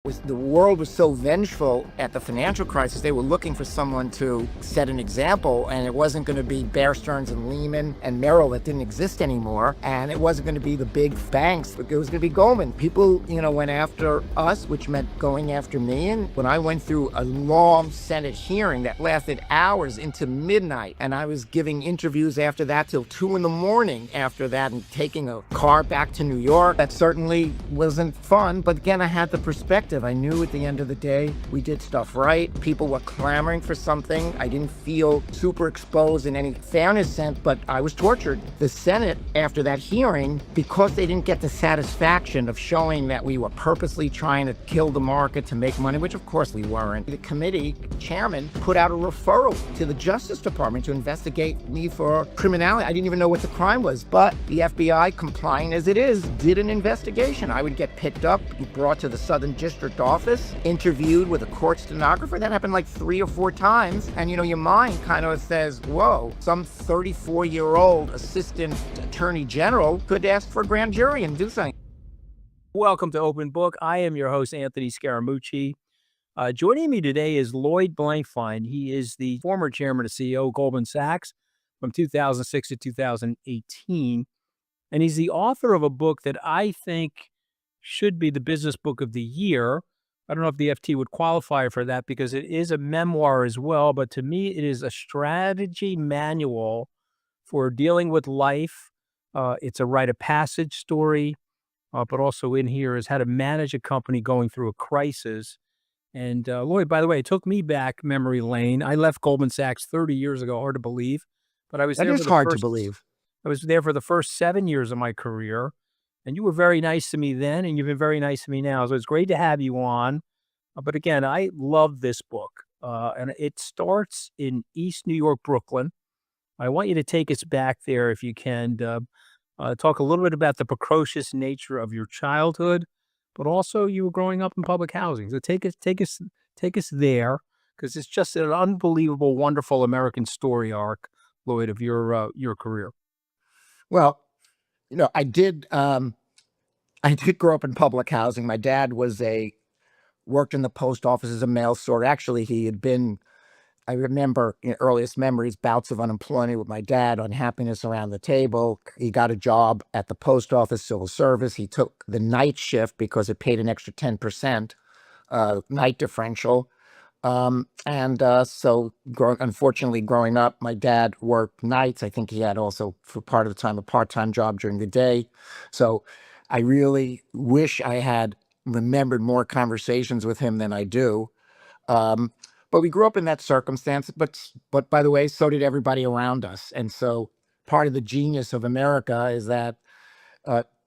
The world was so vengeful at the financial crisis, they were looking for someone to set an example, and it wasn't going to be Bear Stearns and Lehman and Merrill that didn't exist anymore, and it wasn't going to be the big banks, it was going to be Goldman. People, went after us, which meant going after me, and when I went through a long Senate hearing that lasted hours into midnight, and I was giving interviews after that till 2 a.m. after that, and taking a car back to New York, that certainly wasn't fun, but again, I had the perspective. I knew at the end of the day, we did stuff right. People were clamoring for something. I didn't feel super exposed in any fairness sense, but I was tortured. The Senate, after that hearing, because they didn't get the satisfaction of showing that we were purposely trying to kill the market to make money, which of course we weren't, the committee chairman put out a referral to the Justice Department to investigate me for criminality. I didn't even know what the crime was, but the FBI, complying as it is, did an investigation. I would get picked up, brought to the Southern District office, interviewed with a court stenographer. That happened like 3 or 4 times. And your mind kind of says, whoa, some 34-year-old assistant attorney general could ask for a grand jury and do something. Welcome to Open Book. I am your host, Anthony Scaramucci. Joining me today is Lloyd Blankfein. He is the former chairman and CEO of Goldman Sachs from 2006 to 2018. And he's the author of a book that I think should be the business book of the year. I don't know if the FT would qualify for that because it is a memoir as well, but to me, it is a strategy manual for dealing with life. It's a rite of passage story, but also in here is how to manage a company going through a crisis. And Lloyd, by the way, it took me back memory lane. I left Goldman Sachs 30 years ago, hard to believe, but I was there That is hard to believe. I was there for the first 7 years of my career. And you were very nice to me then, and you've been very nice to me now. So it's great to have you on. But again, I love this book. And it starts in East New York, Brooklyn. I want you to take us back there if you can. Talk a little bit about the precocious nature of your childhood, but also you were growing up in public housing. So take us there, because it's just an unbelievable, wonderful American story arc, Lloyd, of your career. Well, I did grow up in public housing. My dad worked in the post office as a mail sorter. Actually, he had been, I remember earliest memories, bouts of unemployment with my dad, unhappiness around the table. He got a job at the post office, civil service. He took the night shift because it paid an extra 10% night differential. Unfortunately, growing up, my dad worked nights. I think he had also, for part of the time, a part-time job during the day. So I really wish I had remembered more conversations with him than I do. But we grew up in that circumstance. But by the way, so did everybody around us. And so part of the genius of America is that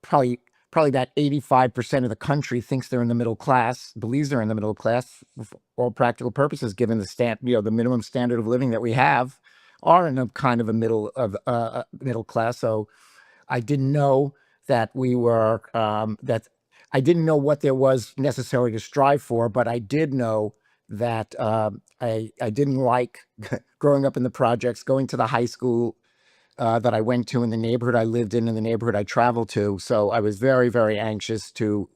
probably about 85% of the country thinks they're in the middle class, believes they're in the middle class, for all practical purposes, given the minimum standard of living that we have, are in a kind of a middle class. So I didn't know that we were that I didn't know what there was necessary to strive for, but I did know that I didn't like growing up in the projects, going to the high school that I went to in the neighborhood I lived in the neighborhood I traveled to. So I was very, very anxious to,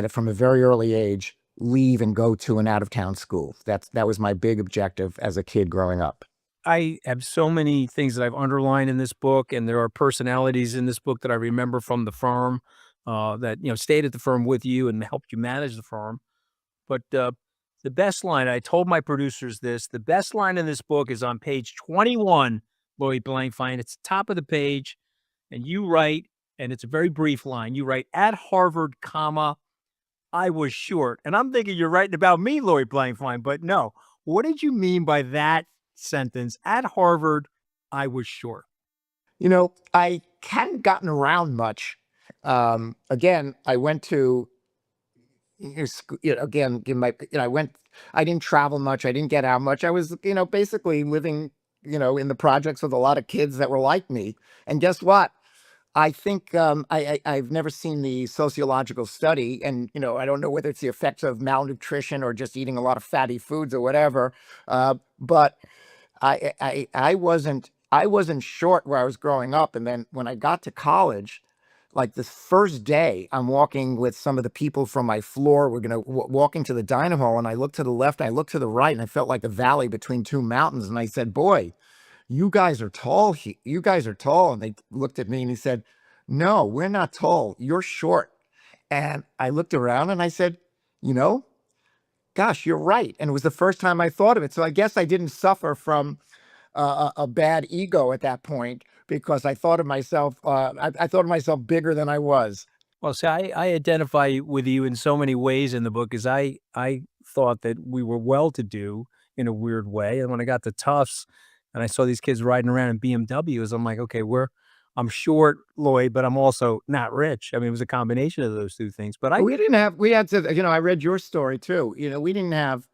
from a very early age, leave and go to an out-of-town school. That was my big objective as a kid growing up. I have so many things that I've underlined in this book, and there are personalities in this book that I remember from the firm that stayed at the firm with you and helped you manage the firm. But the best line, I told my producers this, the best line in this book is on page 21, Lloyd Blankfein. It's the top of the page, and you write, and it's a very brief line. You write, "At Harvard, comma, I was short." And I'm thinking you're writing about me, Lloyd Blankfein, but no. What did you mean by that sentence? At Harvard, I was short. I hadn't gotten around much. Again, I went to, I didn't travel much. I didn't get out much. I was, basically living, in the projects with a lot of kids that were like me. And guess what? I think I've never seen the sociological study, and I don't know whether it's the effects of malnutrition or just eating a lot of fatty foods or whatever. But I wasn't short where I was growing up, and then when I got to college, like the first day, I'm walking with some of the people from my floor. We're going to walking to the dining hall, and I look to the left, and I look to the right, and I felt like a valley between two mountains. And I said, "Boy, you guys are tall. You guys are tall." And they looked at me and he said, "No, we're not tall. You're short." And I looked around and I said, "You know, gosh, you're right." And it was the first time I thought of it. So I guess I didn't suffer from a bad ego at that point because I thought of myself. I thought of myself bigger than I was. Well, see, I identify with you in so many ways in the book, as I thought that we were well-to-do in a weird way, and when I got to Tufts and I saw these kids riding around in BMWs, I'm like, "Okay, I'm short, Lloyd, but I'm also not rich." I mean, it was a combination of those 2 things, but But we didn't have. We had to. I read your story too. We didn't have.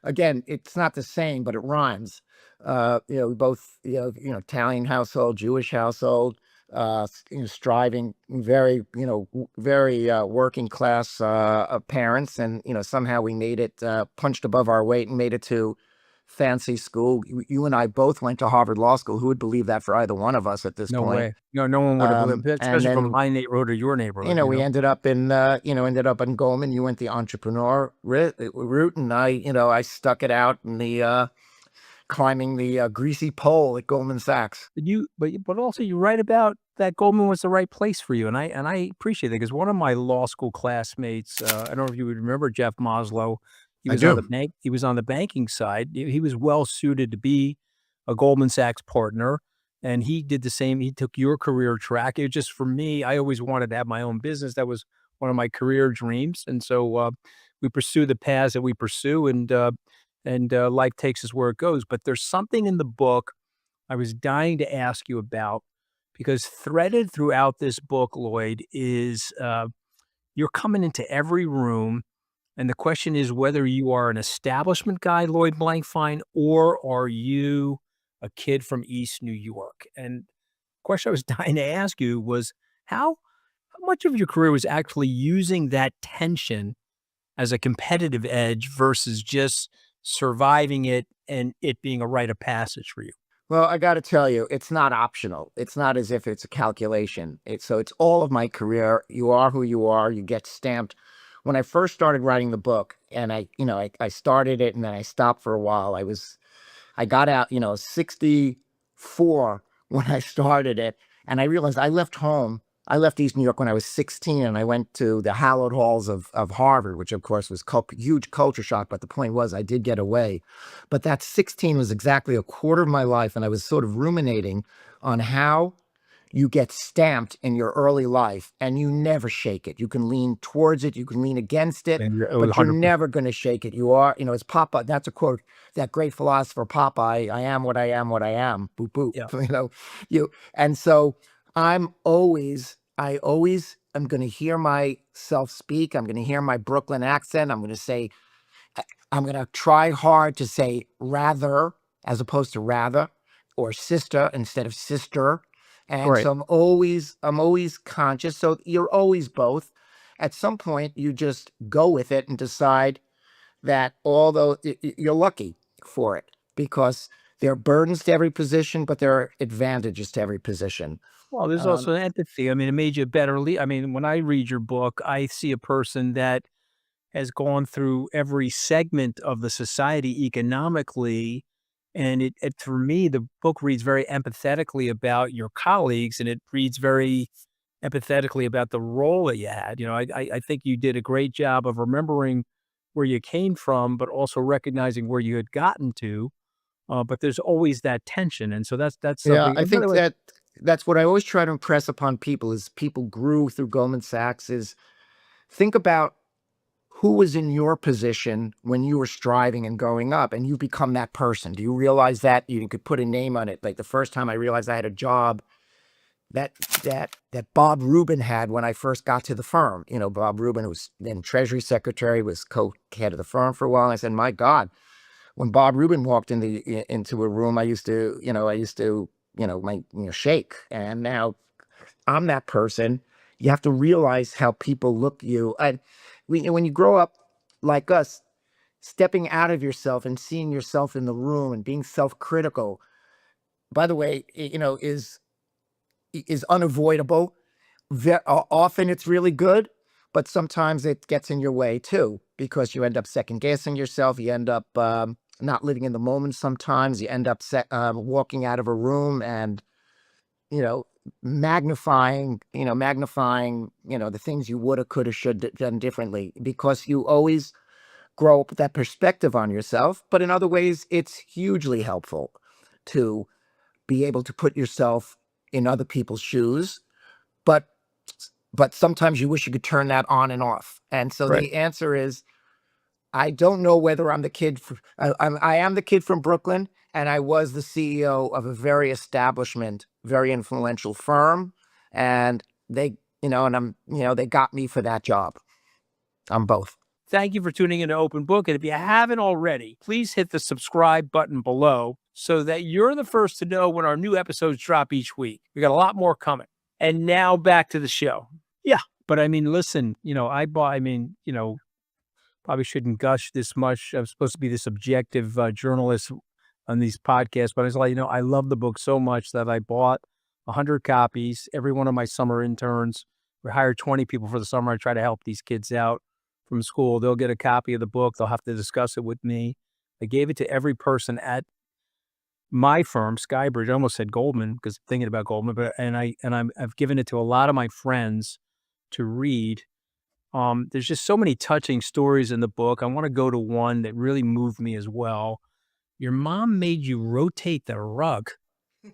Again, it's not the same, but it rhymes. Both, Italian household, Jewish household, striving, very, very working class parents. And, somehow we made it, punched above our weight and made it to fancy school. You and I both went to Harvard Law School. Who would believe that for either one of us at this no point? way. No one would have believed it, And especially from then my neighborhood or your neighborhood, you we know? ended up in Goldman. You went the entrepreneur route, and I stuck it out in the climbing the greasy pole at Goldman Sachs. But also you write about that Goldman was the right place for you, and I appreciate that because one of my law school classmates, I don't know if you would remember Jeff Maslow. I do. He was on the banking side. He was well suited to be a Goldman Sachs partner, and he did the same. He took your career track. It just for me, I always wanted to have my own business. That was one of my career dreams, and so we pursue the paths that we pursue, and life takes us where it goes. But there's something in the book I was dying to ask you about because threaded throughout this book, Lloyd, is you're coming into every room. And the question is whether you are an establishment guy, Lloyd Blankfein, or are you a kid from East New York? And the question I was dying to ask you was how much of your career was actually using that tension as a competitive edge versus just surviving it and it being a rite of passage for you? Well, I got to tell you, it's not optional. It's not as if it's a calculation. It's all of my career. You are who you are. You get stamped. When I first started writing the book, and I started it and then I stopped for a while. I got out, 64 when I started it. And I realized I left home. I left East New York when I was 16 and I went to the hallowed halls of Harvard, which of course was huge culture shock. But the point was I did get away. But that 16 was exactly a quarter of my life. And I was sort of ruminating on how you get stamped in your early life and you never shake it. You can lean towards it, you can lean against it, And you're but you're 100%. never going to shake it. You are, it's Papa. That's a quote, that great philosopher, Papa, I am what I am, what I am. Boop, boop. Yeah. And so I always am going to hear myself speak. I'm going to hear my Brooklyn accent. I'm going to say, I'm going to try hard to say rather as opposed to rather, or sister instead of sister. And Right. so I'm always conscious. So you're always both. At some point, you just go with it and decide that although you're lucky for it because there are burdens to every position, but there are advantages to every position. Well, there's Um, also empathy. I mean, it made you a better I mean, when I read your book, I see a person that has gone through every segment of the society economically. And for me, the book reads very empathetically about your colleagues and it reads very empathetically about the role that you had. I think you did a great job of remembering where you came from, but also recognizing where you had gotten to. But there's always that tension. And so that's yeah, something. I And by the think way, that's what I always try to impress upon people is people grew through Goldman Sachs is think about who was in your position when you were striving and going up and you become that person. Do you realize that you could put a name on it? Like the first time I realized I had a job that that Bob Rubin had when I first got to the firm. Bob Rubin was then Treasury Secretary, was co-head of the firm for a while. And I said, my God, when Bob Rubin walked into a room, shake. And now I'm that person. You have to realize how people look at you. And when you grow up like us, stepping out of yourself and seeing yourself in the room and being self-critical, by the way, is unavoidable, Often it's really good, but sometimes it gets in your way too, because you end up second guessing yourself. You end up not living in the moment. Sometimes you end up walking out of a room and, you know, magnifying, the things you woulda, coulda, should done differently, because you always grow up with that perspective on yourself. But in other ways, it's hugely helpful to be able to put yourself in other people's shoes. But sometimes you wish you could turn that on and off. And so Right. the answer is, I don't know whether I'm the kid. I am the kid from Brooklyn, and I was the CEO of a very influential firm, and they got me for that job. I'm both. Thank you for tuning into Open Book. And if you haven't already, please hit the subscribe button below so that you're the first to know when our new episodes drop each week. We got a lot more coming. And now back to the show. Yeah. But I mean, listen, probably shouldn't gush this much. I'm supposed to be this objective journalist on these podcasts, but I was like, I love the book so much that I bought 100 copies. Every one of my summer interns, we hired 20 people for the summer. I try to help these kids out from school. They'll get a copy of the book. They'll have to discuss it with me. I gave it to every person at my firm, Skybridge. I almost said Goldman because I'm thinking about Goldman, but I've given it to a lot of my friends to read. There's just so many touching stories in the book. I want to go to one that really moved me as well. Your mom made you rotate the rug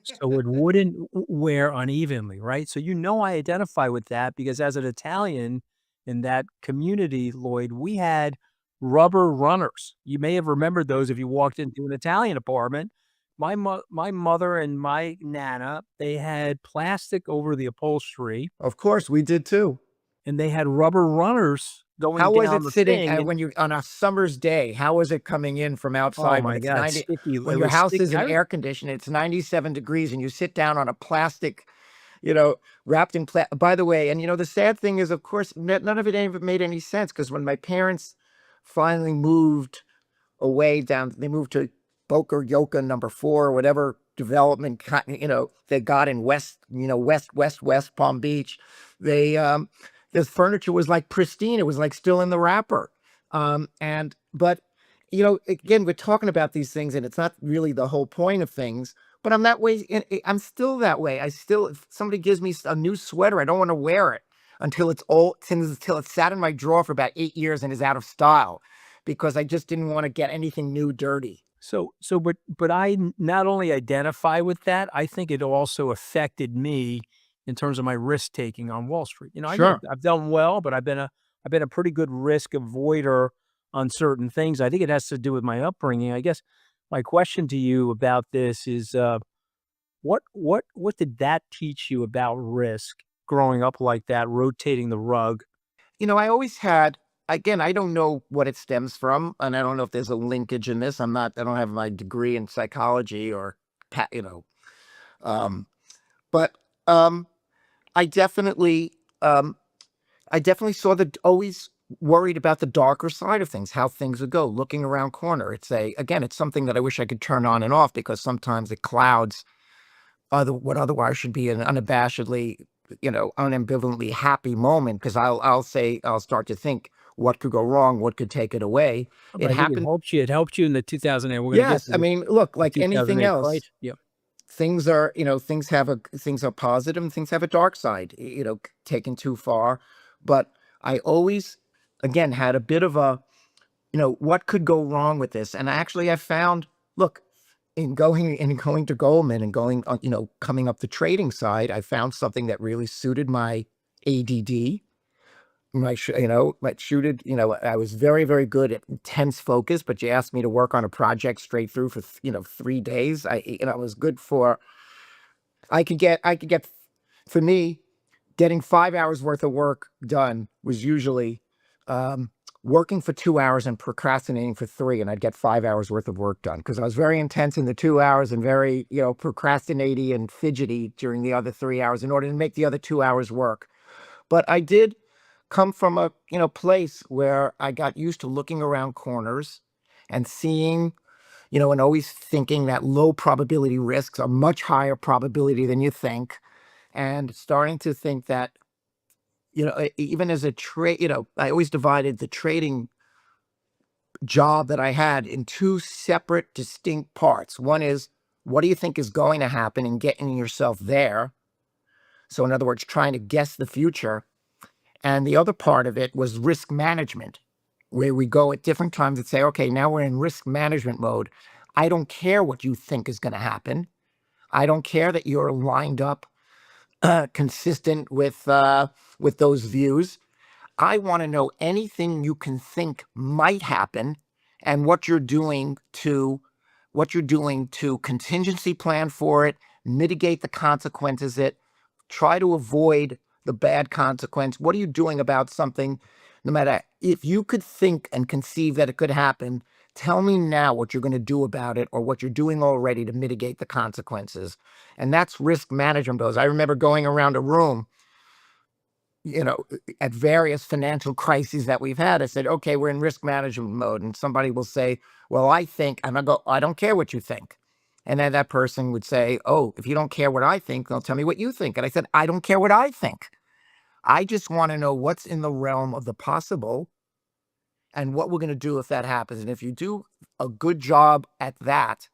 so it wouldn't wear unevenly, right? So I identify with that because as an Italian in that community, Lloyd, we had rubber runners. You may have remembered those if you walked into an Italian apartment. My mother and my nana, they had plastic over the upholstery, Of course, we did too. and they had rubber runners going How was down it the sitting thing. when you on a summer's day? How was it coming in from Oh outside when my it's God, 90? sticky. When It your was house sticky. isn't air conditioned, it's 97 degrees, and you sit down on a plastic, wrapped in By the way, and the sad thing is, of course, none of it even made any sense, because when my parents finally moved away down, they moved to Boca Yoka number 4, or whatever development, they got in West Palm Beach. They The furniture was like pristine. It was like still in the wrapper. But again, we're talking about these things, and it's not really the whole point of things. But I'm that way. I'm still that way. If somebody gives me a new sweater, I don't want to wear it until it's old, until it's sat in my drawer for about 8 years and is out of style, because I just didn't want to get anything new dirty. But I not only identify with that, I think it also affected me in terms of my risk taking on Wall Street. Sure. I've done well, but I've been a pretty good risk avoider on certain things. I think it has to do with my upbringing. I guess my question to you about this is, what did that teach you about risk growing up like that, rotating the rug? I always had, again, I don't know what it stems from, and I don't know if there's a linkage in this. I don't have my degree in psychology or, um, but I definitely, always worried about the darker side of things, how things would go, looking around corner. It's something that I wish I could turn on and off, because sometimes it clouds what otherwise should be an unabashedly, unambivalently happy moment, because I'll start to think what could go wrong, what could take it away. But It I think it happened. helped you. It helped you in the 2008. We're going to get Yes, to I mean, look, the like anything 2008 else, price. Yep. things are positive and things have a dark side, taken too far. But I always, again, had a bit of a, what could go wrong with this? And I found, look, in going to Goldman and going on, coming up the trading side, I found something that really suited my ADD. I was very, very good at intense focus, but you asked me to work on a project straight through for, 3 days. I was good for, I could get, for me, getting 5 hours worth of work done was usually, working for 2 hours and procrastinating for 3, and I'd get 5 hours worth of work done, because I was very intense in the 2 hours and very, procrastinating and fidgety during the other 3 hours in order to make the other 2 hours work. But I did come from a, place where I got used to looking around corners and seeing, and always thinking that low probability risks are much higher probability than you think, and starting to think that even as a trade, I always divided the trading job that I had in two separate, distinct parts. One is, what do you think is going to happen and getting yourself there? So, in other words, trying to guess the future. And the other part of it was risk management, where we go at different times and say, okay, now we're in risk management mode. I don't care what you think is going to happen. I don't care that you're lined up consistent with those views. I want to know anything you can think might happen and what you're doing to contingency plan for it, mitigate the consequences, try to avoid the bad consequence. What are you doing about something? No matter if you could think and conceive that it could happen, tell me now what you're going to do about it or what you're doing already to mitigate the consequences. And that's risk management goes. I remember going around a room, at various financial crises that we've had. I said, okay, we're in risk management mode. And somebody will say, well, I think, and I go, I don't care what you think. And then that person would say, oh, if you don't care what I think, then tell me what you think. And I said, I don't care what I think. I just want to know what's in the realm of the possible and what we're going to do if that happens. And if you do a good job at that,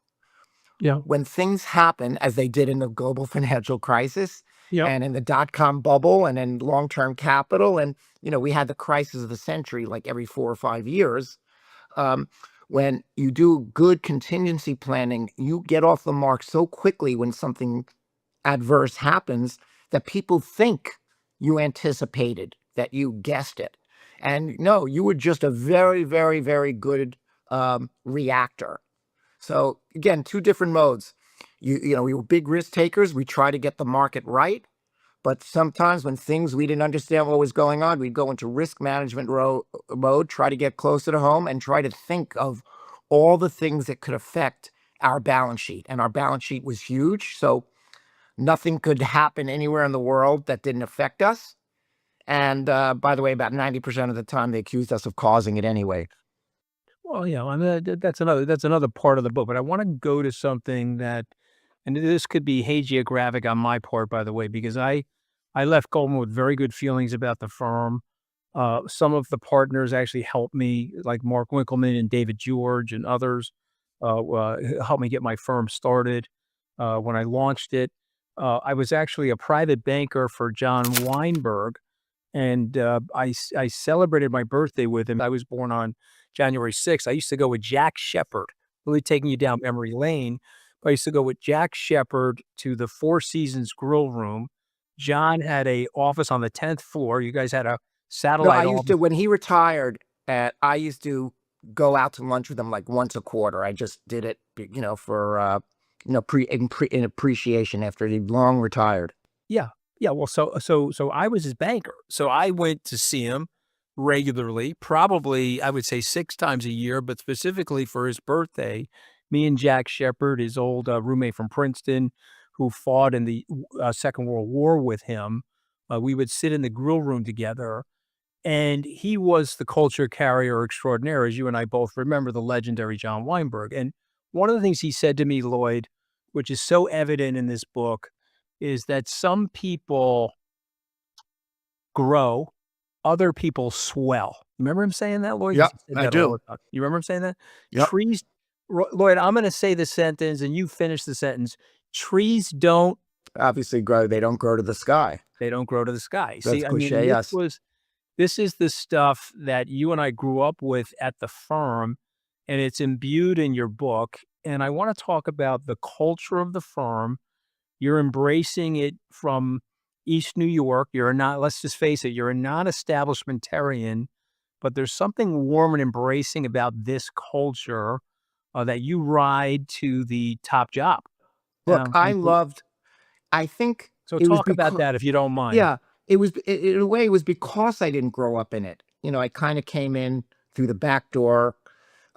Yeah. when things happen, as they did in the global financial crisis Yeah. and in the dot-com bubble and in long-term capital, and we had the crisis of the century like every 4 or 5 years. When you do good contingency planning, you get off the mark so quickly when something adverse happens that people think you anticipated, that you guessed it. And no, you were just a very, very, very good reactor. So again, two different modes. We were big risk takers. We try to get the market right. But sometimes when we didn't understand what was going on, we'd go into risk management mode, try to get closer to home and try to think of all the things that could affect our balance sheet. And our balance sheet was huge. So nothing could happen anywhere in the world that didn't affect us. And by the way, about 90% of the time, they accused us of causing it anyway. Well, yeah, I mean, that's another part of the book, but I want to go to something that, and this could be hagiographic on my part, by the way, because I left Goldman with very good feelings about the firm. Some of the partners actually helped me, like Mark Winkleman and David George and others, helped me get my firm started. When I launched it, I was actually a private banker for John Weinberg, and I celebrated my birthday with him. I was born on January 6th. I used to go with Jack Shepherd, really taking you down memory lane. But I used to go with Jack Shepherd to the Four Seasons Grill Room. John had a office on the 10th floor. You guys had a No, I satellite used to, office. when he retired, I used to go out to lunch with him like once a quarter. I just did it, for, in appreciation after he long retired. Yeah. Yeah. Well, so I was his banker. So I went to see him regularly, probably I would say 6 times a year, but specifically for his birthday, me and Jack Shepherd, his old roommate from Princeton, who fought in the Second World War with him, we would sit in the grill room together. And he was the culture carrier extraordinaire, as you and I both remember the legendary John Weinberg. And one of the things he said to me, Lloyd, which is so evident in this book, is that some people grow, other people swell. Remember him saying that, Lloyd? He Yep, said I that all do. the time. You remember him saying that? Yep. Trees, Lloyd, I'm going to say the sentence and you finish the sentence. Trees don't, Obviously grow. They don't grow to the sky. they don't grow to the sky. That's See, I mean, cliche, yes. this is the stuff that you and I grew up with at the firm, and it's imbued in your book. And I want to talk about the culture of the firm. You're embracing it from East New York. You're not, let's just face it, you're a non-establishmentarian, but there's something warm and embracing about this culture that you ride to the top job. Look, And so, I think so it was talk about because, that if you don't mind. yeah, in a way, it was because I didn't grow up in it. I kind of came in through the back door.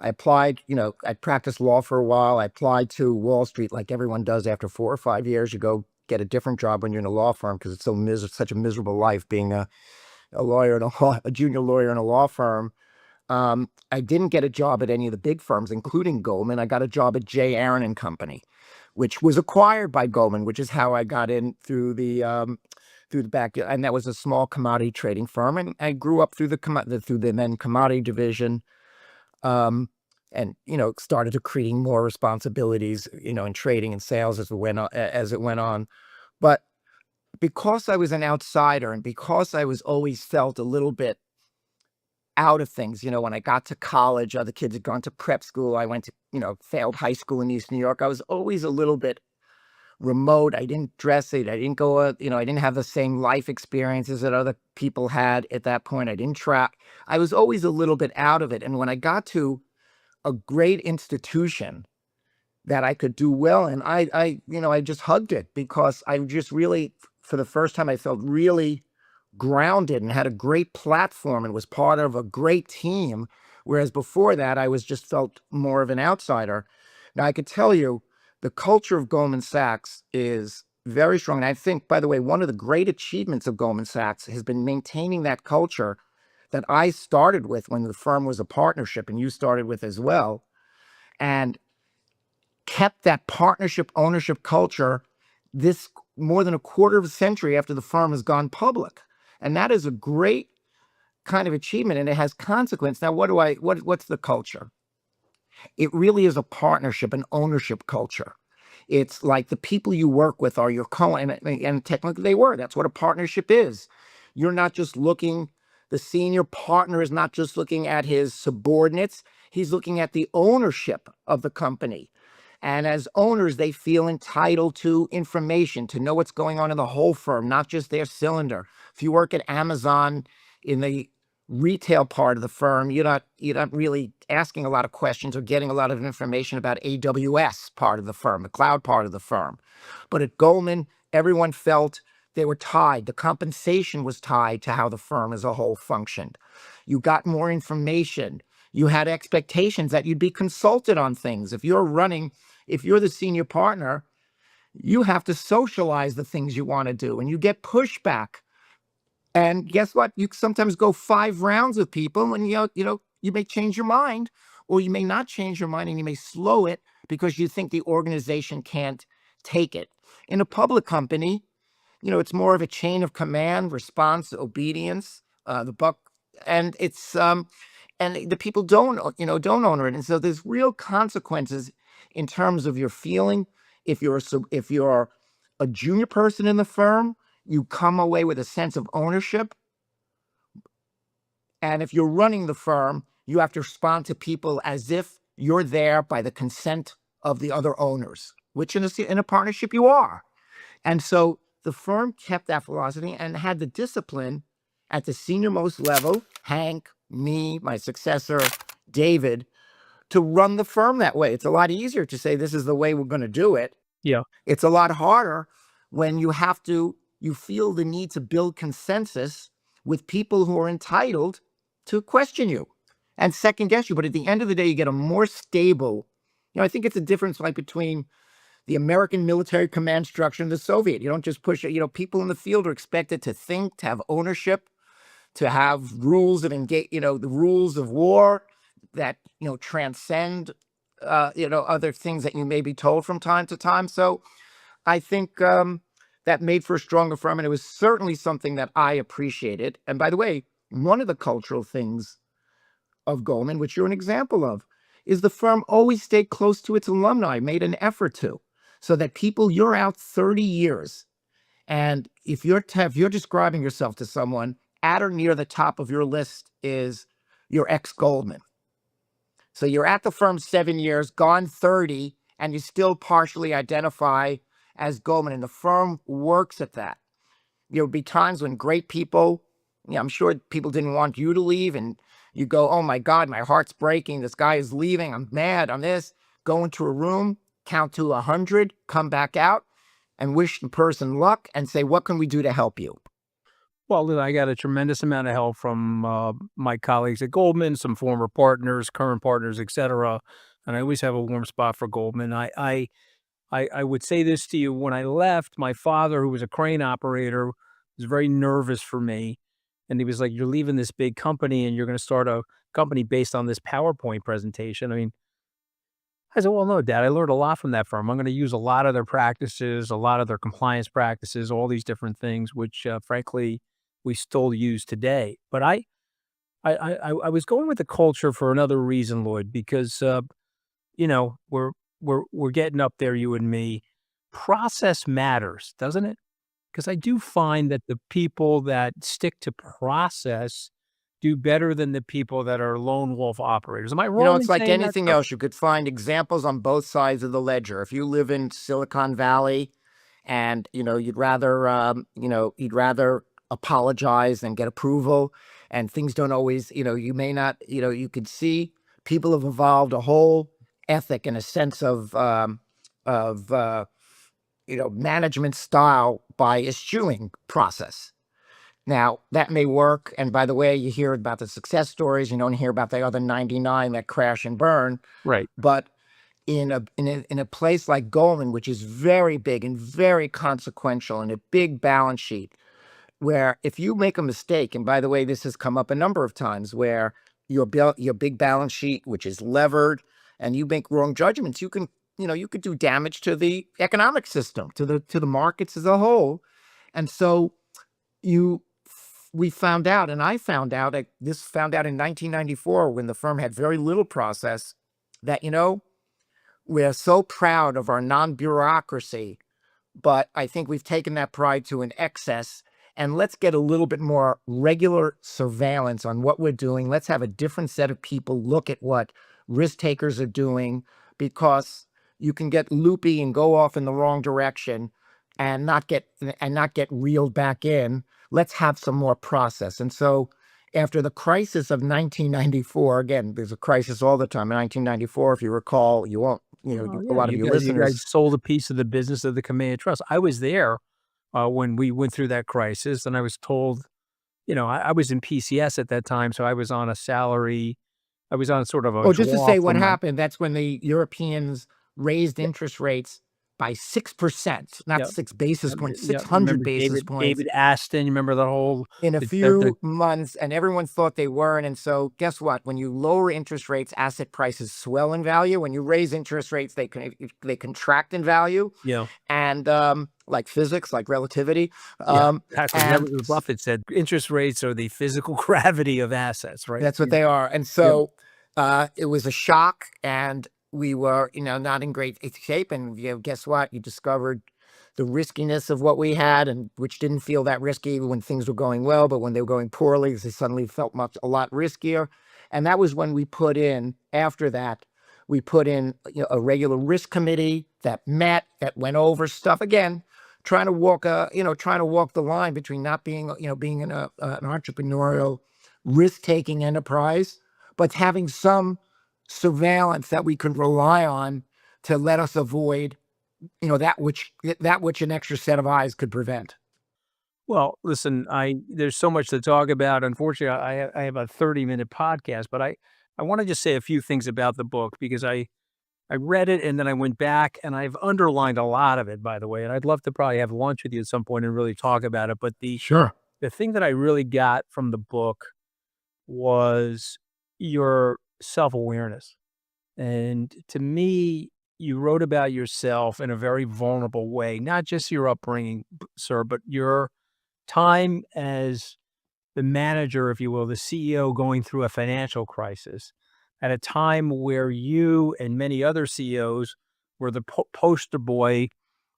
I applied, I practiced law for a while. I applied to Wall Street like everyone does after 4 or 5 years. You go get a different job when you're in a law firm because it's such a miserable life being a lawyer and a junior lawyer in a law firm. I didn't get a job at any of the big firms, including Goldman. I got a job at J. Aaron and Company, which was acquired by Goldman, which is how I got in through through the back, and that was a small commodity trading firm. And I grew up through through the then commodity division, um, and started accreting more responsibilities, in trading and sales as it went on. But because I was an outsider, and because I was always felt a little bit out of things, when I got to college, other kids had gone to prep school. I went to, failed high school in East New York. I was always a little bit remote. I didn't dress it. I didn't go, I didn't have the same life experiences that other people had at that point. I didn't track. I was always a little bit out of it. And when I got to a great institution that I could do well, and I just hugged it, because I just really, for the first time, I felt really grounded and had a great platform and was part of a great team. Whereas before that, I was just felt more of an outsider. Now, I could tell you the culture of Goldman Sachs is very strong. And I think, by the way, one of the great achievements of Goldman Sachs has been maintaining that culture that I started with when the firm was a partnership, and you started with as well, and kept that partnership ownership culture this more than a quarter of a century after the firm has gone public. And that is a great kind of achievement, and it has consequence. Now, what's the culture? It really is a partnership, an ownership culture. It's like the people you work with are your and technically they were. That's what a partnership is. You're not just looking, the senior partner is not just looking at his subordinates, he's looking at the ownership of the company. And as owners, they feel entitled to information, to know what's going on in the whole firm, not just their cylinder. If you work at Amazon in the retail part of the firm, you're not really asking a lot of questions or getting a lot of information about AWS part of the firm, the cloud part of the firm. But at Goldman, everyone felt they were tied. The compensation was tied to how the firm as a whole functioned. You got more information. You had expectations that you'd be consulted on things. If you're the senior partner, you have to socialize the things you want to do, and you get pushback. And guess what? You sometimes go 5 rounds with people, and you may change your mind, or you may not change your mind, and you may slow it because you think the organization can't take it. In a public company, it's more of a chain of command, response, obedience, the buck, and and the people don't honor it. And so there's real consequences in terms of your feeling. If you're a junior person in the firm, you come away with a sense of ownership. And if you're running the firm, you have to respond to people as if you're there by the consent of the other owners, which in a partnership you are. And so the firm kept that philosophy and had the discipline at the senior most level, Hank, me, my successor, David, to run the firm that way. It's a lot easier to say, this is the way we're going to do it. Yeah. It's a lot harder when you feel the need to build consensus with people who are entitled to question you and second guess you. But at the end of the day, you get a more stable, I think it's a difference like between the American military command structure and the Soviet. You don't just push it. People in the field are expected to think, to have ownership, to have rules that engage, the rules of war that, transcend, other things that you may be told from time to time. So I think that made for a stronger firm. And it was certainly something that I appreciated. And by the way, one of the cultural things of Goldman, which you're an example of, is the firm always stayed close to its alumni, made an effort to, so that you're out 30 years. And if you're describing yourself to someone, at or near the top of your list is your ex-Goldman. So you're at the firm 7 years, gone 30, and you still partially identify as Goldman. And the firm works at that. There would be times when great people, I'm sure people didn't want you to leave, and you go, oh my God, my heart's breaking. This guy is leaving. I'm mad. I'm this. Go into a room, count to 100, come back out, and wish the person luck and say, what can we do to help you? Well, I got a tremendous amount of help from my colleagues at Goldman, some former partners, current partners, et cetera. And I always have a warm spot for Goldman. I would say this to you. When I left, my father, who was a crane operator, was very nervous for me. And he was like, you're leaving this big company and you're going to start a company based on this PowerPoint presentation. I mean, I said, well, no, Dad, I learned a lot from that firm. I'm going to use a lot of their practices, a lot of their compliance practices, all these different things, which frankly, we still use today. But I was going with the culture for another reason, Lloyd, because, you know, we're getting up there, you and me. Process matters, doesn't it? Because I do find that the people that stick to process do better than the people that are lone wolf operators. Am I You know, wrong in it's like saying that, anything sir? else. You could find examples on both sides of the ledger. If you live in Silicon Valley and, you'd rather apologize and get approval and things don't always, you may not, you could see people have evolved a whole ethic and a sense of management style by eschewing process. Now, that may work. And by the way, you hear about the success stories. You don't hear about the other 99 that crash and burn. Right. But in a place like Goldman, which is very big and very consequential and a big balance sheet, where if you make a mistake, and by the way, this has come up a number of times, where your big balance sheet, which is levered, and you make wrong judgments, you could do damage to the economic system, to the markets as a whole. And so you we found out, and I found out, found out in 1994 when the firm had very little process, that we're so proud of our non-bureaucracy, but I think we've taken that pride to an excess. And let's get a little bit more regular surveillance on what we're doing. Let's have a different set of people look at what risk takers are doing, because you can get loopy and go off in the wrong direction and not get reeled back in. Let's have some more process. And so after the crisis of 1994, again, there's a crisis all the time. In 1994, if you recall, you won't, Oh, a yeah, lot of you guys listeners. sold a piece of the business of the Command Trust. I was there, when we went through that crisis, and I was told, I was in PCS at that time, so I was on a salary. I was on sort of a Oh, just to draw say for what my happened, that's when the Europeans raised yeah, interest rates by 6%, not yeah, 6 basis points, yeah, 600 remember basis points David Aston, you remember that whole in a the few months, and everyone thought they weren't. And so guess what? When you lower interest rates, asset prices swell in value. When you raise interest rates, they contract in value. yeah. And like physics, like relativity. Yeah, Um, exactly. and Remember Buffett said interest rates are the physical gravity of assets, right? That's what they are. And Yep. so it was a shock, and we were, not in great shape. And guess what? You discovered the riskiness of what we had, and which didn't feel that risky when things were going well, but when they were going poorly, they suddenly felt a lot riskier. And that was when we put in, after that, we put in a regular risk committee that met, that went over stuff again, trying to walk the line between not being, being an entrepreneurial risk-taking enterprise, but having some surveillance that we could rely on to let us avoid, that which an extra set of eyes could prevent. Well, listen, there's so much to talk about. Unfortunately, I have a 30-minute podcast, but I want to just say a few things about the book because I read it and then I went back and I've underlined a lot of it, by the way. And I'd love to probably have lunch with you at some point and really talk about it. But Sure. the thing that I really got from the book was your self-awareness. And to me, you wrote about yourself in a very vulnerable way, not just your upbringing, sir, but your time as the manager, if you will, the CEO going through a financial crisis at a time where you and many other CEOs were the poster boy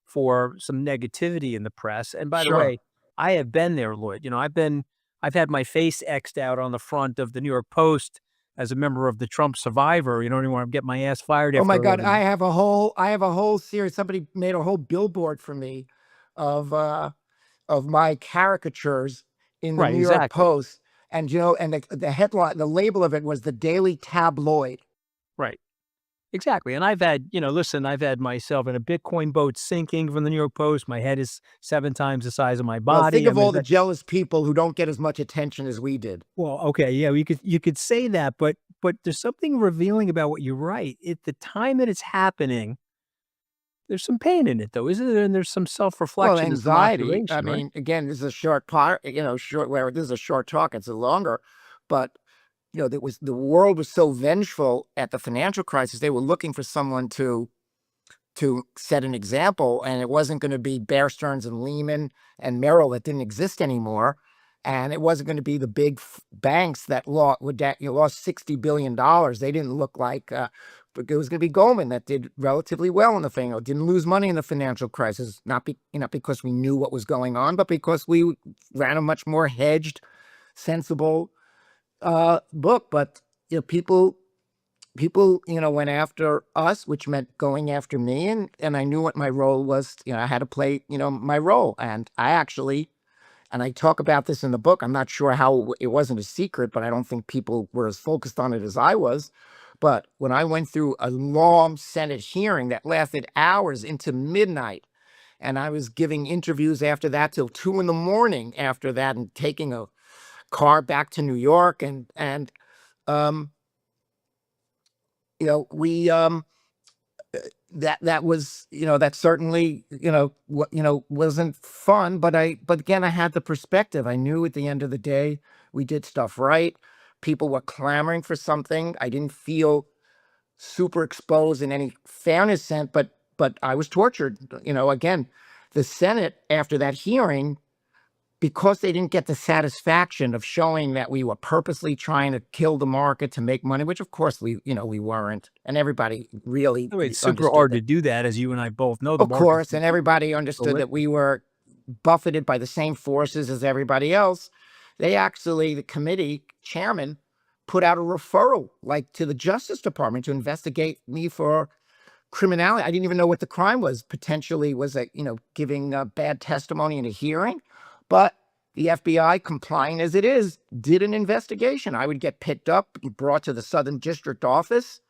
for some negativity in the press. And by the Sure. way, I have been there, Lloyd. I've had my face X'd out on the front of the New York Post as a member of the Trump survivor. You know, anymore. I'm getting my ass fired Oh my after God, I have a whole series. Somebody made a whole billboard for me of my caricatures in the right, New York exactly. Post. And the headline, the label of it was the Daily Tabloid. Right. Exactly, and I've had, listen, I've had myself in a Bitcoin boat sinking from the New York Post. My head is 7 times the size of my Well, think body. I of mean, all the jealous people who don't get as much attention as we did. well, okay, yeah, you could say that, but there's something revealing about what you write. At the time that it's happening, there's some pain in it, though, isn't there? And there's some Well, self-reflection and some anxiety. I observation, right? mean, again, this is a short part, short where this is a short talk. It's a longer, but the world was so vengeful at the financial crisis. They were looking for someone to set an example, and it wasn't going to be Bear Stearns and Lehman and Merrill that didn't exist anymore, and it wasn't going to be the big banks that lost $60 billion. They didn't look like. But it was going to be Goldman that did relatively well in the thing. Didn't lose money in the financial crisis, not because we knew what was going on, but because we ran a much more hedged, sensible book. But people went after us, which meant going after me, and I knew what my role was. I had to play my role, and I talk about this in the book. I'm not sure how it wasn't a secret, but I don't think people were as focused on it as I was. But when I went through a long Senate hearing that lasted hours into midnight, and I was giving interviews after that till 2 a.m. after that, and taking a car back to New York, and we that was that certainly wasn't fun, but again, I had the perspective. I knew at the end of the day we did stuff right. People were clamoring for something. I didn't feel super exposed in any fairness sense, but I was tortured. Again, the Senate, after that hearing, because they didn't get the satisfaction of showing that we were purposely trying to kill the market to make money, which of course we weren't, and everybody really I mean, it's super understood hard that. to do that, as you and I both know. Of course, and everybody understood that we were buffeted by the same forces as everybody else. The committee chairman, put out a referral, like, to the Justice Department to investigate me for criminality. I didn't even know what the crime was. Potentially was giving bad testimony in a hearing, but the FBI, complying as it is, did an investigation. I would get picked up, brought to the Southern District office,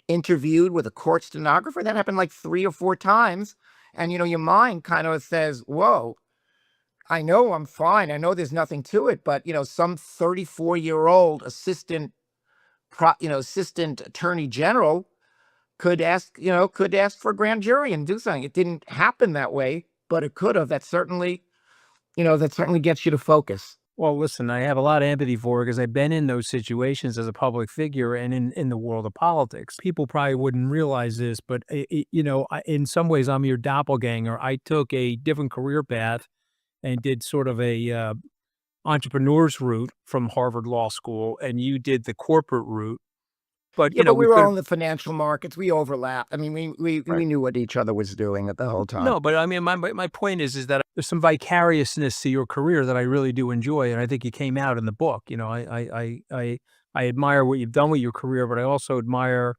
interviewed with a court stenographer. That happened like 3 or 4 times, and your mind kind of says, "Whoa, I know I'm fine. I know there's nothing to it." But some 34-year-old assistant attorney general could ask for a grand jury and do something. It didn't happen that way, but it could have. That certainly gets you to focus. Well, listen, I have a lot of empathy for it because I've been in those situations as a public figure and in the world of politics. People probably wouldn't realize this, but in some ways, I'm your doppelganger. I took a different career path and did sort of a entrepreneur's route from Harvard Law School, and you did the corporate route. But Yeah, but we we were could all in the financial markets. We overlapped. I mean, we knew what each other was doing at the whole time. No, but I mean, my point is that there's some vicariousness to your career that I really do enjoy, and I think it came out in the book. I admire what you've done with your career, but I also admire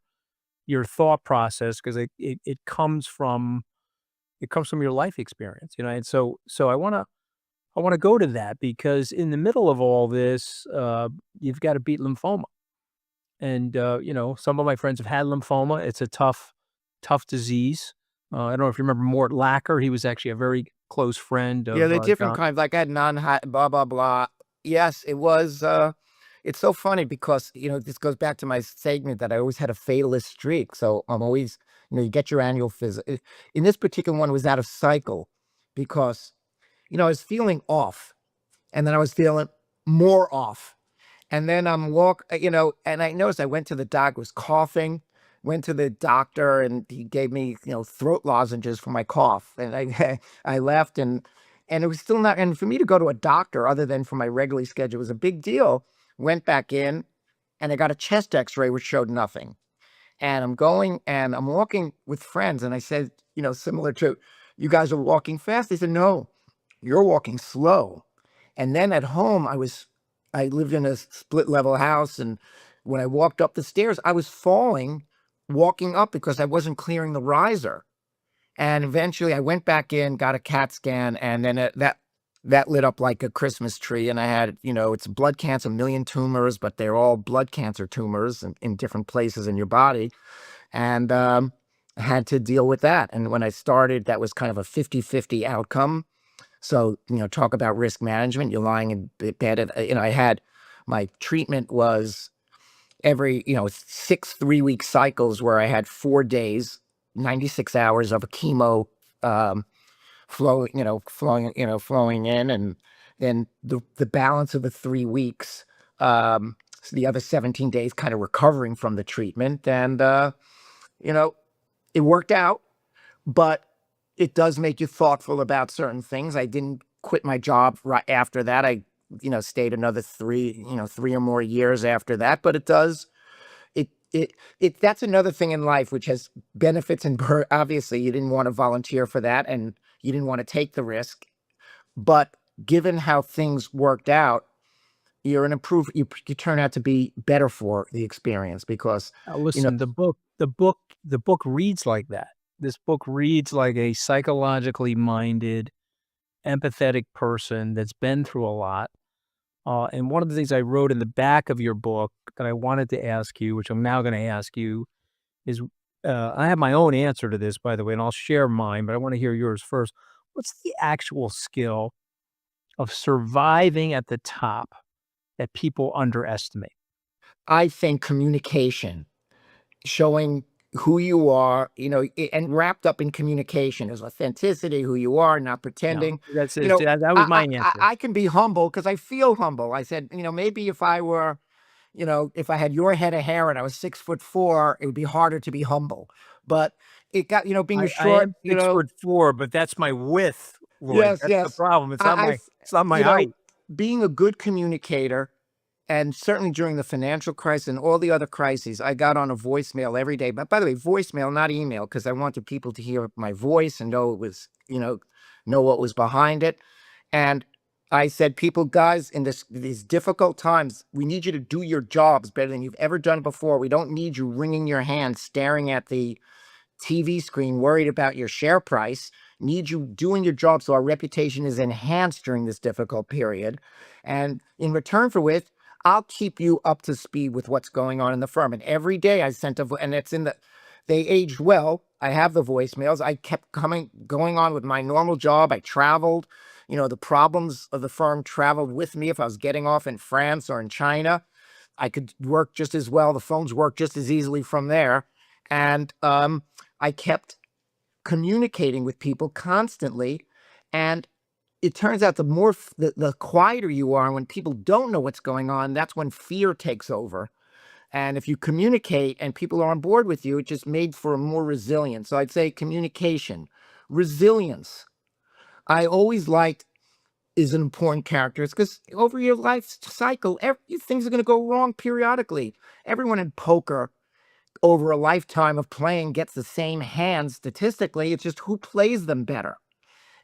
your thought process because it comes from your life experience. And so I want to go to that because in the middle of all this, you've got to beat lymphoma, and some of my friends have had lymphoma. It's a tough disease. I don't know if you remember Mort Lacker. He was actually a very close friend Yeah, of they're different John. kinds. Like, I had blah blah blah. Yes, it was. It's so funny because this goes back to my statement that I always had a fatalist streak. So I'm always, you get your annual physical. In this particular one, it was out of cycle because I was feeling off, and then I was feeling more off. And then and I noticed I went to the doctor, was coughing, went to the doctor, and he gave me, throat lozenges for my cough. And I left, and it was still not, and for me to go to a doctor other than for my regularly scheduled was a big deal. Went back in, and I got a chest x-ray, which showed nothing. And I'm going and I'm walking with friends, and I said, similar to, "You guys are walking fast." They said, "No, you're walking slow." And then at home, I lived in a split level house. And when I walked up the stairs, I was falling, walking up because I wasn't clearing the riser. And eventually I went back in, got a CAT scan, and then that lit up like a Christmas tree. And I had, it's blood cancer, a million tumors, but they're all blood cancer tumors in different places in your body. And I had to deal with that. And when I started, that was kind of a 50-50 outcome. So, talk about risk management. You're lying in bed. I had, my treatment was every, 6 3-week cycles where I had 4 days, 96 hours of a chemo flowing in, and then the balance of the 3 weeks the other 17 days kind of recovering from the treatment. And, you know, it worked out, but it does make you thoughtful about certain things. I didn't quit my job right after that. I, stayed another 3 or more years after that, but it does, that's another thing in life which has benefits and obviously you didn't want to volunteer for that and you didn't want to take the risk. But given how things worked out, you're an improved, you turn out to be better for the experience because, Listen, the book reads like that. This book reads like a psychologically minded, empathetic person that's been through a lot. And one of the things I wrote in the back of your book that I wanted to ask you, which I'm now going to ask you, is I have my own answer to this, by the way, and I'll share mine, but I want to hear yours first. What's the actual skill of surviving at the top that people underestimate? I think communication, showing who you are, and wrapped up in communication is authenticity, who you are, not Yeah, pretending. that's You it. know, That was my answer. I can be humble because I feel humble. I said, maybe if I were, if I had your head of hair and I was 6'4", it would be harder to be humble. But it got, being a I short, am 6'4", but that's my width, Lloyd. yes, That's the yes. problem. It's not my You height. know, being a good communicator, and certainly during the financial crisis and all the other crises, I got on a voicemail every day. But by the way, voicemail, not email, because I wanted people to hear my voice and know it was, know what was behind it. And I said, people, guys, in these difficult times, we need you to do your jobs better than you've ever done before. We don't need you wringing your hands, staring at the TV screen, worried about your share price. Need you doing your job so our reputation is enhanced during this difficult period. And in return for which, I'll keep you up to speed with what's going on in the firm. And every day I sent and it's they aged well. I have the voicemails. I kept going on with my normal job. I traveled. The problems of the firm traveled with me. If I was getting off in France or in China, I could work just as well. The phones work just as easily from there. And I kept communicating with people constantly. And it turns out the quieter you are when people don't know what's going on, that's when fear takes over. And if you communicate and people are on board with you, it just made for a more resilient. So I'd say communication, resilience. I always liked is an important character because over your life cycle, things are going to go wrong periodically. Everyone in poker over a lifetime of playing gets the same hands statistically. It's just who plays them better.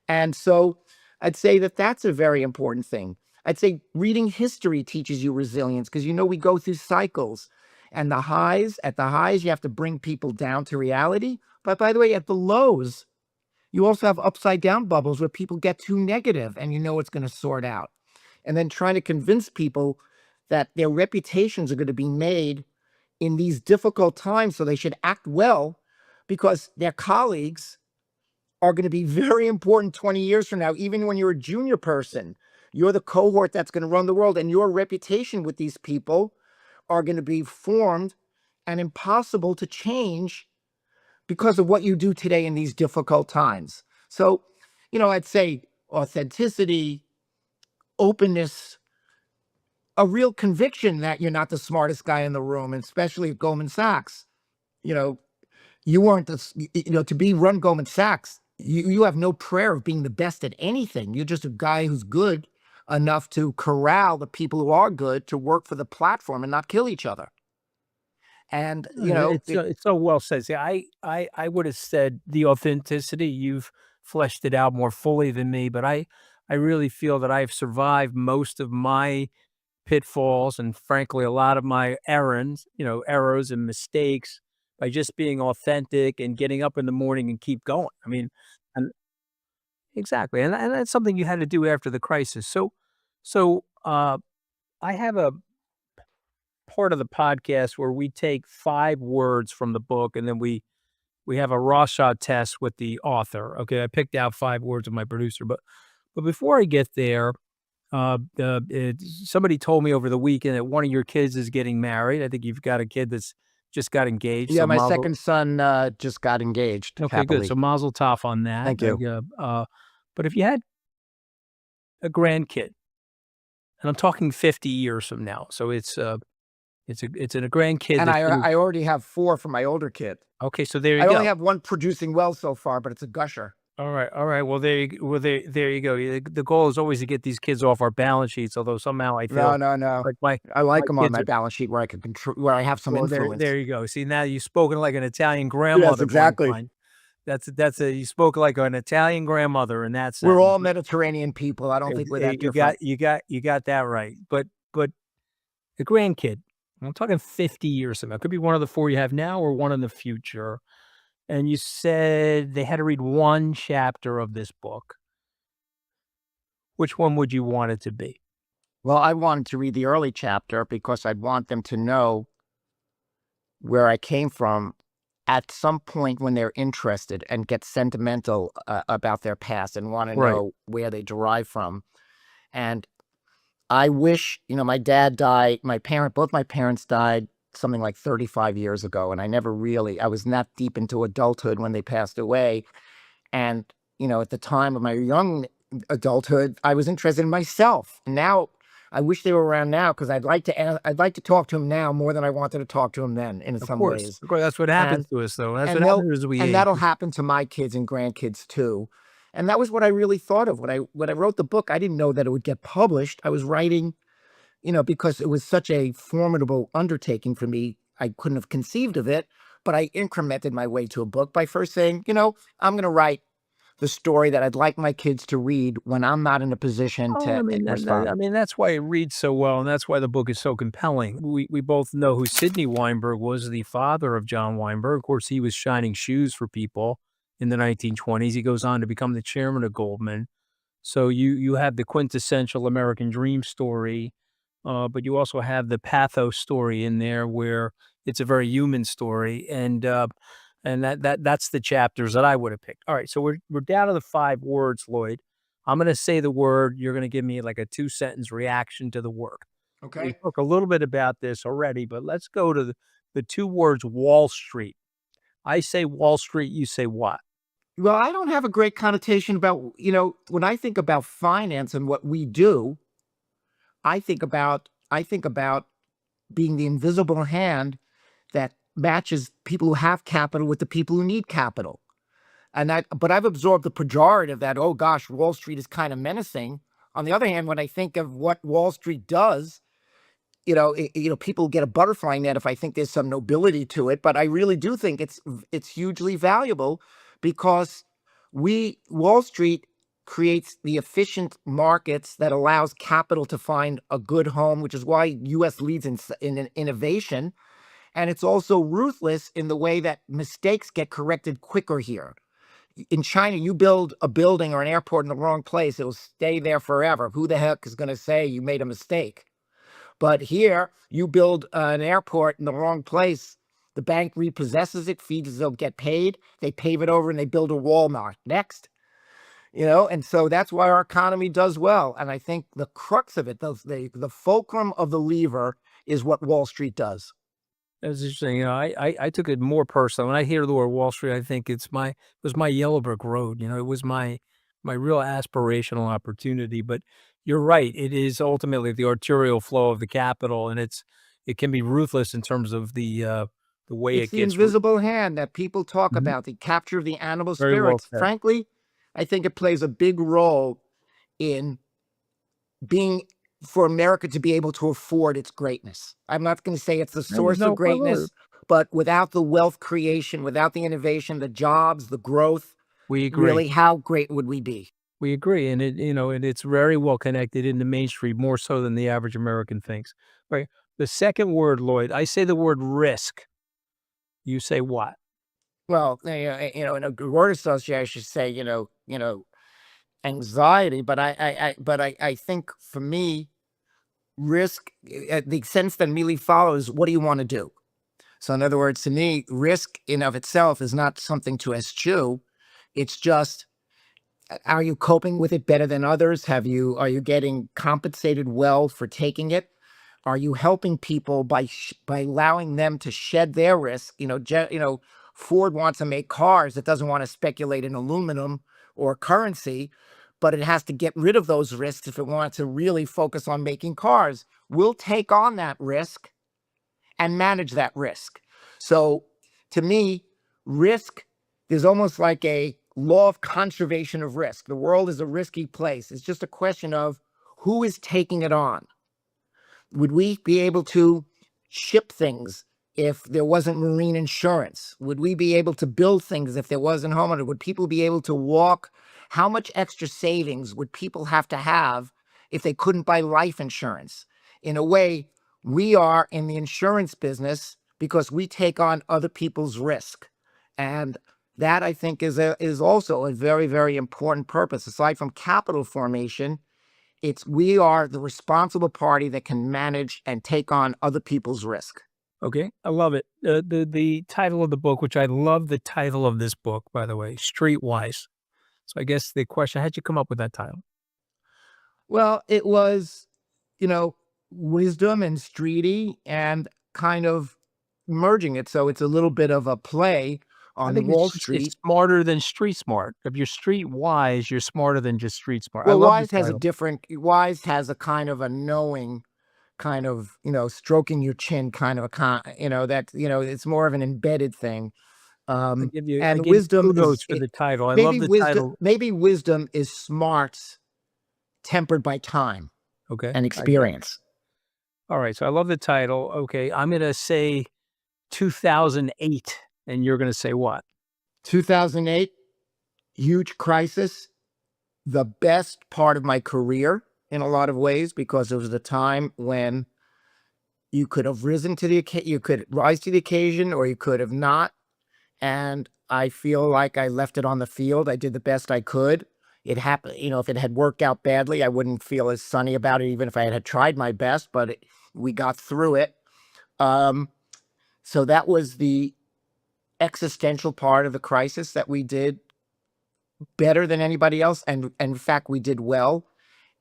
And so I'd say that that's a very important thing. I'd say reading history teaches you resilience because, we go through cycles and at the highs, you have to bring people down to reality. But by the way, at the lows, you also have upside down bubbles where people get too negative and it's going to sort out. And then trying to convince people that their reputations are going to be made in these difficult times, so they should act well because their colleagues are going to be very important 20 years from now. Even when you're a junior person, you're the cohort that's going to run the world, and your reputation with these people are going to be formed and impossible to change because of what you do today in these difficult times. So, I'd say authenticity, openness, a real conviction that you're not the smartest guy in the room, and especially at Goldman Sachs. You know, you weren't to be run Goldman Sachs, you have no prayer of being the best at anything. You're just a guy who's good enough to corral the people who are good to work for the platform and not kill each other. And, It's so well said. See, I would have said the authenticity. You've fleshed it out more fully than me, but I really feel that I've survived most of my pitfalls and frankly a lot of my errors and mistakes by just being authentic and getting up in the morning and keep going. I mean, and exactly, and that's something you had to do after the crisis. So I have a part of the podcast where we take 5 words from the book and then we have a raw shot test with the author. Okay, I picked out 5 words with my producer, but before I get there, somebody told me over the weekend that one of your kids is getting married. I think you've got a kid that's just got engaged. yeah, So my mazel. second son just got engaged Okay, good. happily. So mazel tov on that. Thank you. But if you had a grandkid, and I'm talking 50 years from now, so it's It's a grandkid And that you. I already have 4 from my older kid. Okay, so there you I only go. have 1 producing well so far, but it's a gusher. All right. Well, there you go. The goal is always to get these kids off our balance sheets, although somehow I No, feel no, no. like my I like my them on kids my are. balance sheet where I can control, where I have some Well, there influence. you go. See, now you've spoken like an Italian Yes, grandmother, exactly. Blankfein. You spoke like an Italian grandmother in that We're sentence. all Mediterranean people. I don't think we're that You different. got that right. But the grandkid, I'm talking 50 years from now. It could be one of the 4 you have now or one in the future. And you said they had to read one chapter of this book. Which one would you want it to be? Well, I wanted to read the early chapter because I'd want them to know where I came from at some point when they're interested and get sentimental about their past and want to Right. know where they derive from. And I wish, my dad died, both my parents died something like 35 years ago. And I was not deep into adulthood when they passed away. And, at the time of my young adulthood, I was interested in myself. And now I wish they were around now because I'd like to talk to them now more than I wanted to talk to them then in some ways. Of course, that's what happens And to us, though. That's what and they'll happens as we and age. that'll happen to my kids and grandkids too. And that was what I really thought of when I wrote the book. I didn't know that it would get published. I was writing, because it was such a formidable undertaking for me. I couldn't have conceived of it, but I incremented my way to a book by first saying, I'm going to write the story that I'd like my kids to read when I'm not in a position Oh, to I respond. mean, that's why it reads so well, and that's why the book is so compelling. We both know who Sidney Weinberg was, the father of John Weinberg. Of course, he was shining shoes for people in the 1920s. He goes on to become the chairman of Goldman. So you have the quintessential American dream story, but you also have the pathos story in there where it's a very human story, and that's the chapters that I would have picked. All right, so we're down to the 5 words, Lloyd. I'm going to say the word. You're going to give me like a 2-sentence reaction to the word. We Okay. spoke a little bit about this already, but let's go to the 2 words Wall Street. I say Wall Street. You say what? Well, I don't have a great connotation about, when I think about finance and what we do, I think about being the invisible hand that matches people who have capital with the people who need capital. But I've absorbed the pejorative that, oh gosh, Wall Street is kind of menacing. On the other hand, when I think of what Wall Street does, people get a butterfly net if I think there's some nobility to it, but I really do think it's hugely valuable because Wall Street creates the efficient markets that allows capital to find a good home, which is why U.S. leads in innovation. And it's also ruthless in the way that mistakes get corrected quicker here. In China, you build a building or an airport in the wrong place, it'll stay there forever. Who the heck is going to say you made a mistake? But here, you build an airport in the wrong place. The bank repossesses it, fees don't get paid. They pave it over and they build a Walmart. Next. And so that's why our economy does well. And I think the crux of it, the fulcrum of the lever is what Wall Street does. That's interesting. I took it more personal. When I hear the word Wall Street, I think it was my yellow brick road. It was my real aspirational opportunity. But you're right. It is ultimately the arterial flow of the capital, and it can be ruthless in terms of the way It's it the gets. invisible hand that people talk Mhm. about, the capture of the animal Very well spirits. said. Frankly, I think it plays a big role in being for America to be able to afford its greatness. I'm not going to say it's the source of No, well, greatness, but without the wealth creation, without the innovation, the jobs, the growth, we agree. really, how great would we be? We agree, and it's very well connected in the mainstream more so than the average American thinks. Right. The second word, Lloyd, I say the word risk. You say what? Well, in a word association, I should say, anxiety. But I think for me, risk, the sense that immediately follows, what do you want to do? So in other words, to me, risk in of itself is not something to eschew. It's just, are you coping with it better than others? Are you getting compensated well for taking it? Are you helping people by allowing them to shed their risk? Ford wants to make cars. It doesn't want to speculate in aluminum or currency, but it has to get rid of those risks if it wants to really focus on making cars. We'll take on that risk and manage that risk. So to me, risk is almost like a law of conservation of risk. The world is a risky place. It's just a question of who is taking it on. Would we be able to ship things if there wasn't marine insurance? Would we be able to build things if there wasn't homeowner? Would people be able to walk? How much extra savings would people have to have if they couldn't buy life insurance? In a way, we are in the insurance business because we take on other people's risk. And that, I think, is also a very, very important purpose. Aside from capital formation, we are the responsible party that can manage and take on other people's risk. Okay, I love it. The title of the book, which I love the title of this book, by the way, Streetwise. So I guess the question, how'd you come up with that title? Well, it was, wisdom and streety and kind of merging it. So it's a little bit of a play I on think Wall it's Street. smarter than street smart. If you're street wise, you're smarter than just street smart. I Well, love the title. Wise has a kind of a knowing kind of, stroking your chin kind of it's more of an embedded thing. I And give you wisdom kudos for the title. I love maybe the wisdom, title. maybe wisdom is smarts tempered by time Okay, and I get it. experience. All right, so I love the title. Okay, I'm gonna say 2008, and you're gonna say what? 2008, huge crisis, the best part of my career in a lot of ways, because it was the time when you could have risen to you could rise to the occasion, or you could have not. And I feel like I left it on the field. I did the best I could. It happened, if it had worked out badly, I wouldn't feel as sunny about it, even if I had tried my best, but we got through it. Um, so that was the existential part of the crisis that we did better than anybody else. And in fact, we did well.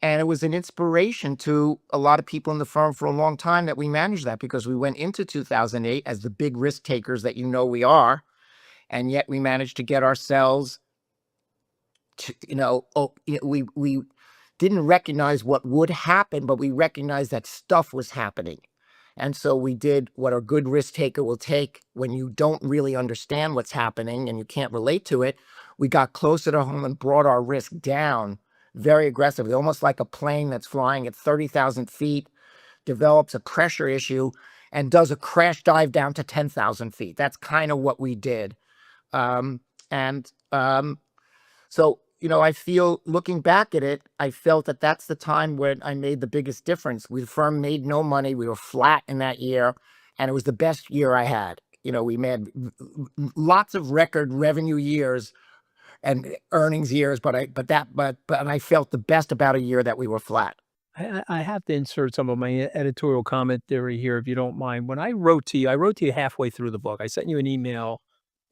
And it was an inspiration to a lot of people in the firm for a long time that we managed that, because we went into 2008 as the big risk takers that we are. And yet we managed to get ourselves to, we didn't recognize what would happen, but we recognized that stuff was happening. And so we did what a good risk taker will take when you don't really understand what's happening and you can't relate to it. We got closer to home and brought our risk down very aggressively, almost like a plane that's flying at 30,000 feet, develops a pressure issue and does a crash dive down to 10,000 feet. That's kind of what we did. Um, and so, I feel, looking back at it, I felt that that's the time when I made the biggest difference. The firm made no money. We were flat in that year, and it was the best year I had. We made lots of record revenue years and earnings years, but I felt the best about a year that we were flat. I have to insert some of my editorial commentary here, if you don't mind. When I wrote to you halfway through the book. I sent you an email.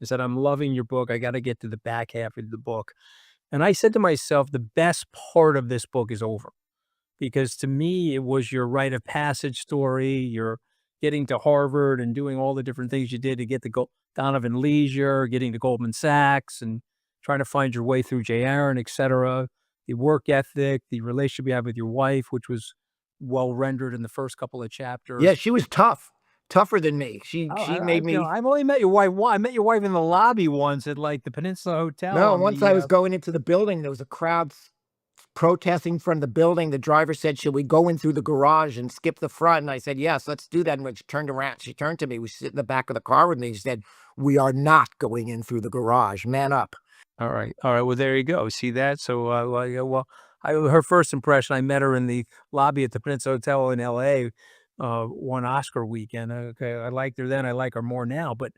I said, I'm loving your book. I got to get to the back half of the book. And I said to myself, the best part of this book is over, because to me, it was your rite of passage story. You're getting to Harvard and doing all the different things you did to get to Donovan Leisure, getting to Goldman Sachs and trying to find your way through J. Aaron, et cetera. The work ethic, the relationship you have with your wife, which was well rendered in the first couple of Yeah, chapters. she was tough, tougher than me. Oh, She made me. I've only met your wife I met your wife in the lobby once at like the Peninsula Hotel No, on once I the, was going into the building, there was a crowd protesting from the building. The driver said, "Should we go in through the garage and skip the front?" And I said, "Yes, let's do that." And when she turned around, she turned to me. We sit in the back of the car with me. She said, "We are not going in through the garage. Man up." all right. All right. Well, there you go. See that? So, her first impression, I met her in the lobby at the Prince Hotel in LA, one Oscar weekend. Okay. I liked her then. I like her more now. But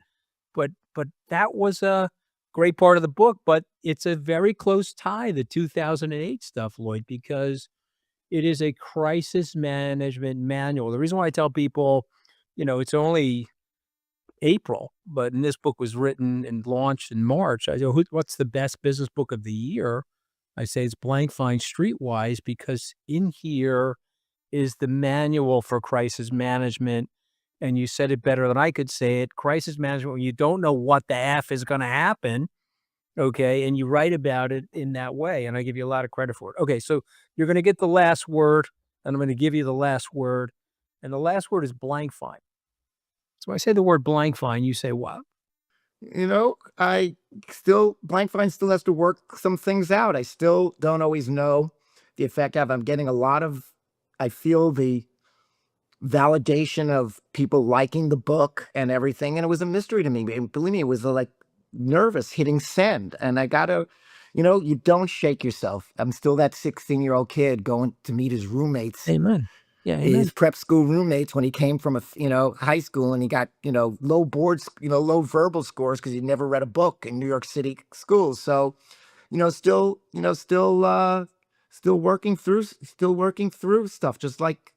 that was a great part of the book. But it's a very close tie, the 2008 stuff, Lloyd, because it is a crisis management manual. The reason why I tell people, it's only April, but and this book was written and launched in March. I go, what's the best business book of the year? I say it's Blank Fine Streetwise, because in here is the manual for crisis management. And you said it better than I could say it. Crisis management, when you don't know what the F is going to happen, okay, and you write about it in that way. And I give you a lot of credit for it. Okay, so you're going to get the last word, and I'm going to give you the last word. And the last word is blank fine. So I say the word blank find, you say what? You know, Blank Fine still has to work some things out. I still don't always know the effect of. I'm getting a lot of, I feel the validation of people liking the book and everything. And it was a mystery to me. And believe me, it was like nervous hitting send. And I gotta, you don't shake yourself. I'm still that 16-year-old kid going to meet his roommates, Amen. Yeah, his amen. prep school roommates when he came from high school, and he got, low boards, low verbal scores because he never read a book in New York City schools. So, still working through stuff, just like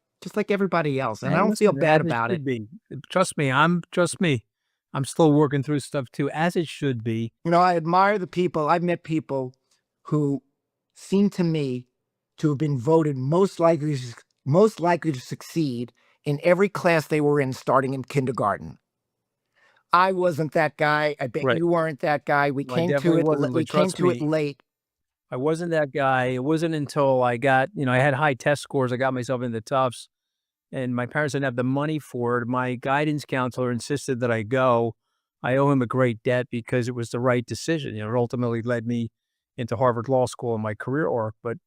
everybody else. And I And don't feel listen, bad as it about it. should be. Trust me. I'm still working through stuff too, as it should be. I admire the people. I've met people who seem to me to have been voted most likely to succeed in every class they were in starting in kindergarten. I wasn't that guy. I bet Right. you weren't that guy. We No, I came to definitely it. wasn't, We but came trust to it me, late. I wasn't that guy. It wasn't until I got, I had high test scores, I got myself into Tufts, and my parents didn't have the money for it. My guidance counselor insisted that I go. I owe him a great debt because it was the right decision. It ultimately led me into Harvard Law School and my career arc. But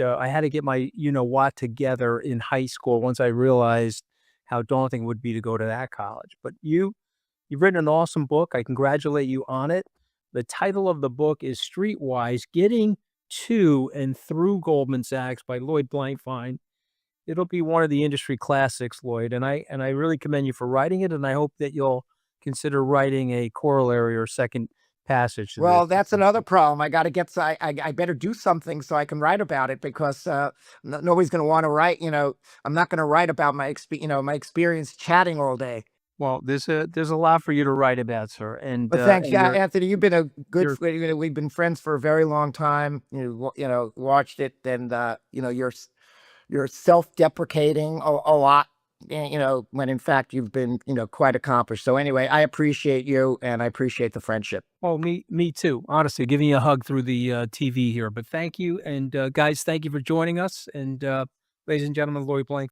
I had to get my what together in high school once I realized how daunting it would be to go to that college. But you've written an awesome book. I congratulate you on it. The title of the book is Streetwise: Getting to and Through Goldman Sachs by Lloyd Blankfein. It'll be one of the industry classics, Lloyd, and I really commend you for writing it, and I hope that you'll consider writing a corollary or second passage to this. Well, that's another problem. I got to get. I better do something so I can write about it, because nobody's going to want to write. I'm not going to write about my experience chatting all day. Well, there's a lot for you to write about, sir, But thanks, and yeah, Anthony. You've been a good. you're We've been friends for a very long time. Watched it, and you're self-deprecating a lot. When in fact you've been quite accomplished. So anyway, I appreciate you, and I appreciate the friendship. oh, me too. Honestly, giving you a hug through the TV here, but thank you, and guys, thank you for joining us, and ladies and gentlemen, Lloyd Blank.